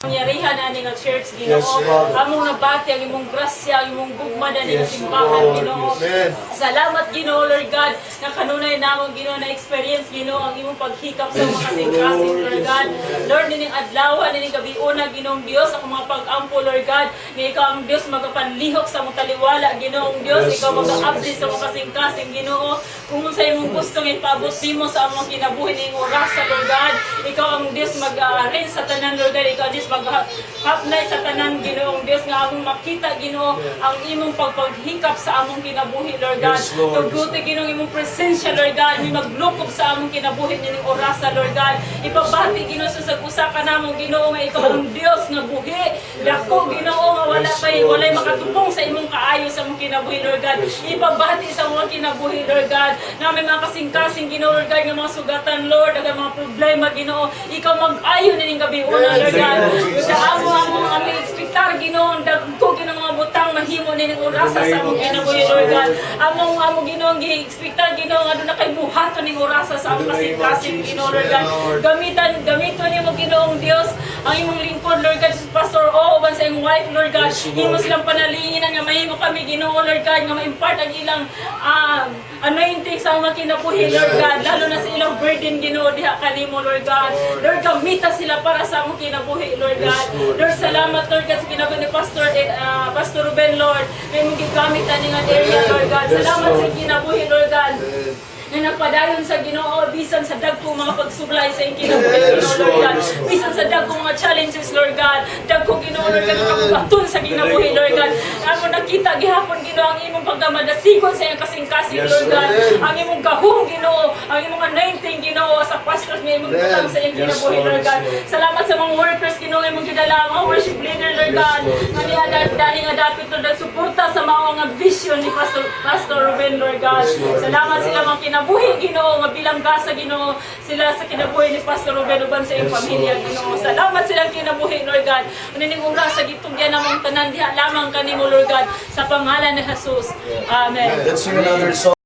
Pangyarihan ani nga church Ginoo. Yes, Father. Among nabati ang imong grasya, ang imong gugma ani nga simbahan Ginoo. Amen. Salamat Ginoo Lord God na kanunay namong Ginoo na experience Ginoo ang imong paghikap sa mga kasing-kasing Lord God. Lord nining adlaw nining gabi-una Ginoong Dios ako mga pag-ampo Lord God nga ikaw ang Dios magapanlihok sa mong taliwala Ginoong Dios ikaw mag-abli sa mga kasing-kasing Ginoo. Kung sa imong gusto nga ipaabot nimo sa among kinabuhi ning oras Lord God, ikaw ang Dios mag-reign sa tanan Lord God, ikaw Dios maghapnay sa tanan Ginoong Dios nga among makita Ginoo ang imong pagpaghikap sa among kinabuhi Lord God. Yes, Lord. Tugduti Ginoong imong presensya Lord God, ni maglukob sa among kinabuhi ning orasa Lord God. Ipabati Ginoo sa usa ka namong Ginoo nga ikaw ang Dios nga buhi. Dako Ginoo nga walay makatubong sa imong kaayo sa among kinabuhi Lord God. Ipabati sa among kinabuhi Lord God na may mga kasing-kasing Ginoo Lord God nga mga sugatan Lord, ang mga problema Ginoo. Ikaw mag-ayo ning gabi una Lord God. Sa among ekspektar Ginoo, dagko Ginoo mga butang mahimo ning orasa sa among kinabuhi Lord God. Among Ginoo gi-ekspektar Ginoo nga na kay buhaton ning orasa sa among kasing-kasing Ginoo Lord God. Gamiton nimo Ginoong Dios ang imong lingkod Lord God, Pastor O uban sa imong wife Lord God. Imo silang panalinginan nga mahimo kami Ginoo Lord God nga ma-impart ang ilang anointing sa mga kinabuhi Lord God, lalo na sa ilang burden Ginoo diha kanimo Lord God. Lord, gamita sila para sa among kinabuhi Lord God. Lord, salamat Lord God sa kinabuhi ni Pastor Ruben Lord. May mong gigamit ani nga area Lord God. Salamat sa kinabuhi Lord God na nagpadayon sa Ginoo bisan sa dagkong mga pagsublay sa kinabuhi Ginoo Lord God. Bisan sa dagkong mga challenges Lord God. Dagko Ginoo Lord God kabuhaton sa kinabuhi Lord God. Ako nakita gihapon Ginoo ang imong pagdamadasigon sa iyang kasing-kasing Lord God. Ang imong gahong Ginoo, ang imong anointing Ginoo sa pastors nga imong butang sa iyang kinabuhi Lord God. Salamat sa mga workers Ginoo imong gidala, mga worship leader Lord God. Nga dali nga dapit to suporta sa mga vision ni Pastor Ruben Lord God. Salamat sila mga kinabuhi Ginoo nga bilang gasa Ginoo sila sa kinabuhi ni Pastor Ruben uban sa iyang pamilya Ginoo. Salamat silang kinabuhi Lord God. Uning oras sa gitugyan namong tanan diha lamang kanimo Lord God sa pangalan ni Jesus. Amen. Let's sing another song.